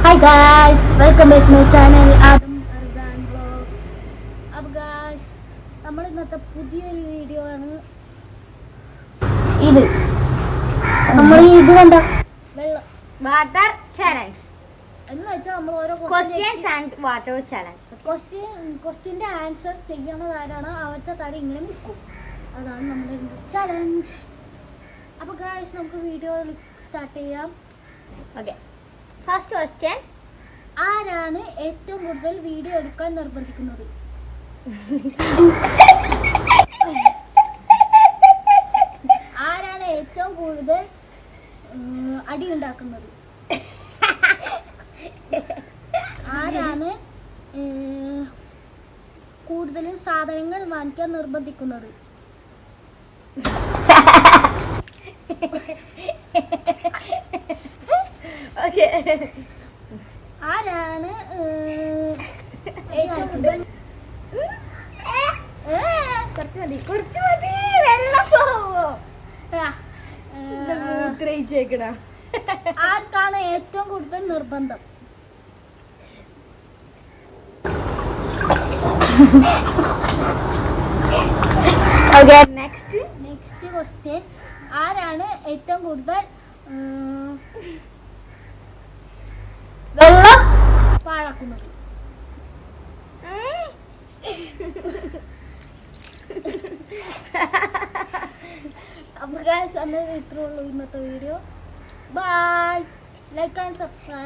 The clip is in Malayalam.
Hi guys, welcome back to my channel Adam Arzan Vlogs. अब guys, നമ്മൾ ഇന്നത്തെ പുതിയൊരു വീഡിയോ ആണ് ഇത്. നമ്മൾ ഇത് കണ്ട വാട്ടർ ചാലഞ്ച് എന്ന് വെച്ചാൽ നമ്മൾ ഓരോ ക്വസ്റ്റ്യൻസ് ആൻഡ് വാട്ടർ ചാലഞ്ച്. ക്വസ്റ്റ്യൻ്റെ ആൻസർ ചെയ്യണത് ആരാണ് അവരുടെ തടി ഇങ്ങനെ നിൽക്കും. അതാണ് നമ്മുടെ ചാലഞ്ച്. അപ്പോൾ ഗായ്സ് നമുക്ക് വീഡിയോ സ്റ്റാർട്ട് ചെയ്യാം. ഓക്കെ, ഫസ്റ്റ് ക്വസ്റ്റ്യൻ, ആരാണ് ഏറ്റവും കൂടുതൽ വീഡിയോ എടുക്കാൻ നിർബന്ധിക്കുന്നത്? ആരാണ് ഏറ്റവും കൂടുതൽ അടി ഉണ്ടാക്കുന്നത്? ആരാണ് കൂടുതലും സാധനങ്ങൾ വാങ്ങിക്കാൻ നിർബന്ധിക്കുന്നത്? ആരാണ് ഏറ്റവും കൂടുതൽ കുറച്ച് മതി വെള്ളം പോവോ? ആർക്കാണ് ഏറ്റവും കൂടുതൽ നിർബന്ധം? നെക്സ്റ്റ് ക്വസ്റ്റ്യൻ, ആരാണ് ഏറ്റവും കൂടുതൽ വെള്ളം പാഴാക്കുന്നത്? അപ്പോൾ ഗൈസ്, ഇത്രേ ഉള്ളൂ ഇന്നത്തെ video. Bye, like and subscribe.